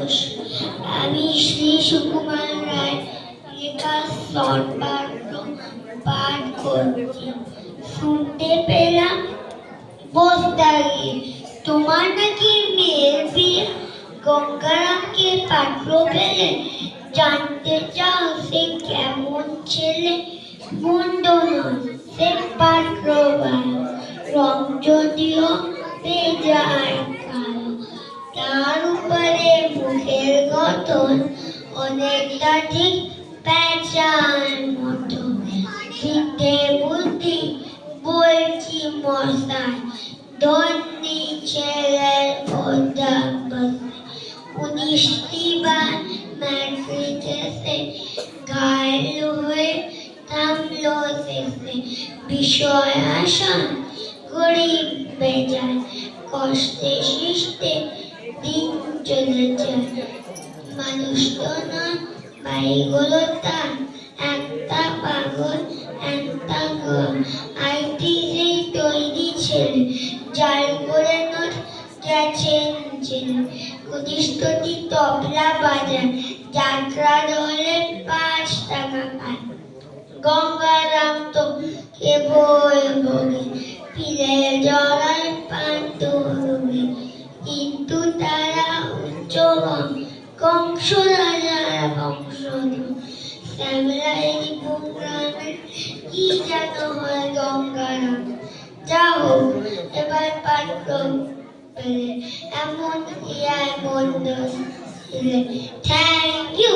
ঘোষ। আমি শ্রী সুকুমার রায় লেখা সর্বার্থ পাঠ করছি। শুনতে পেলাম বস্তায় তোমার নাকি মেয়ের বিয়ে, গঙ্গারামকে পাত্র পেলে, জানতে চাও সে কেমন ছেলে? মন্দ নয় সে পাত্র ভালো, রং যদিও বেজায় কালো, তার উপরে মুখের গঠন অনেকটা ঠিক পেঁচার মতো। দিতে বুদ্ধি বলছি মশাই, ধন্যী ছেলের অধ্যাপকে 19টি বার ম্যাট্রিকে সে ঘায়ল হয়ে থামলো শেষে। বিষয় আসান গরিব বেজায়, কষ্টে সৃষ্টে দিন চলে যায়। মানুষ তো নয় বাড়িগুলো তার, একটা পাগল একটা ঘর। আইটি সেই তৈরি ছেলে, জাল করে নোট গেছেন জেলে। 19টি তবলা বাজায়, যাত্রা দলে 5 টাকা পায়। গঙ্গারাম তো কেবল ভোগে, পিলে জড়ায় পান্ত রোগে। কিন্তু তারা উচ্চ কংস রাজার বংশধর। শ্যামলাই গ্রামের কি যেন হয় গঙ্গারাম। যা হোক এবার পাত্র পেলে, এমন ইয়া মন্দ ছেলে। Thank you.